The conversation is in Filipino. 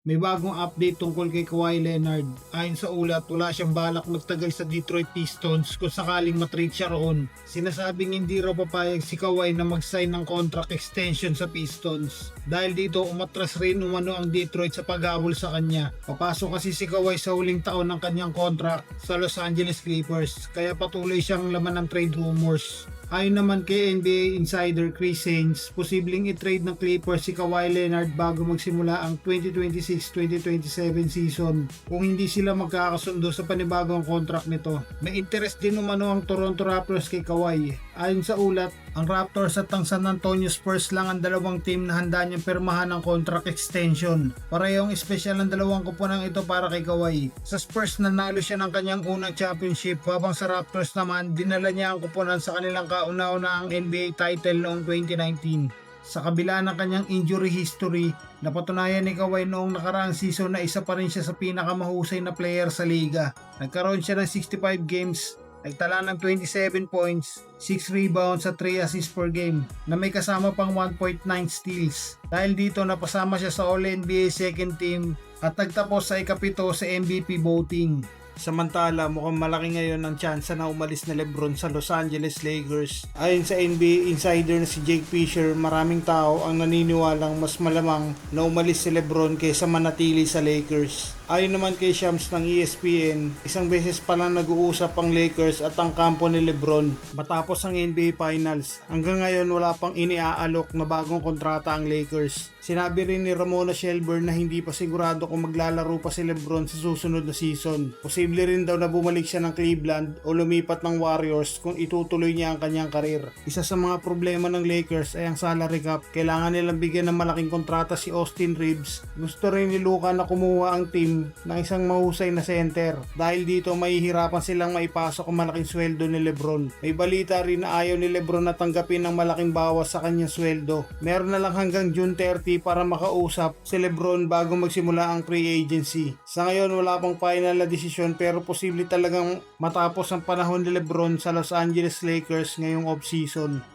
May bagong update tungkol kay Kawhi Leonard. Ayon sa ulat, wala siyang balak magtagal sa Detroit Pistons kung sakaling matrade siya roon. Sinasabing hindi raw papayag si Kawhi na mag-sign ng contract extension sa Pistons. Dahil dito, umatras rin umano ang Detroit sa paghabol sa kanya. Papasok kasi si Kawhi sa huling taon ng kanyang contract sa Los Angeles Clippers, kaya patuloy siyang laman ng trade rumors. Ayon naman kay NBA insider Chris Haynes, posibleng i-trade ng Clippers si Kawhi Leonard bago magsimula ang 2026-2027 season kung hindi sila magkakasundo sa panibagong contract nito. May interest din umano ang Toronto Raptors kay Kawhi. Ayon sa ulat, ang Raptors at ang San Antonio Spurs lang ang dalawang team na handa niyang pirmahan ng contract extension. Parehong espesyal ang dalawang kuponang ito para kay Kawhi. Sa Spurs, nanalo siya ng kanyang unang championship, habang sa Raptors naman dinala niya ang kuponan sa kanilang kauna-unahang NBA title noong 2019. Sa kabila ng kanyang injury history, napatunayan ni Kawhi noong nakaraang season na isa pa rin siya sa pinakamahusay na player sa liga. Nagkaroon siya ng 65 games, nagtala ng 27 points, 6 rebounds at 3 assists per game na may kasama pang 1.9 steals. Dahil dito, napasama siya sa All-NBA second team at nagtapos sa ikapito sa MVP voting. Samantala, mukhang malaki ngayon ang tsansa na umalis na LeBron sa Los Angeles Lakers. Ayon sa NBA insider na si Jake Fisher, maraming tao ang naniniwalang mas malamang na umalis si LeBron kaysa manatili sa Lakers. Ayon naman kay Shams ng ESPN, isang beses pa lang nag-uusap ang Lakers at ang kampo ni LeBron matapos ang NBA Finals. Hanggang ngayon wala pang iniaalok na bagong kontrata ang Lakers. Sinabi rin ni Ramona Shelburne na hindi pa sigurado kung maglalaro pa si LeBron sa susunod na season. Posible rin daw na bumalik siya ng Cleveland o lumipat ng Warriors kung itutuloy niya ang kanyang karir. Isa sa mga problema ng Lakers ay ang salary cap. Kailangan nilang bigyan ng malaking kontrata si Austin Reeves. Gusto rin ni Luka na kumuha ang team ng isang mahusay na center. Dahil dito, mahihirapan silang maipasok ang malaking sweldo ni LeBron. May balita rin na ayaw ni LeBron na tanggapin ng malaking bawas sa kanyang sweldo. Meron na lang hanggang June 30 para makausap si LeBron bago magsimula ang free agency. Sa ngayon, wala pang final na desisyon, pero posible talagang matapos ang panahon ni LeBron sa Los Angeles Lakers ngayong off-season.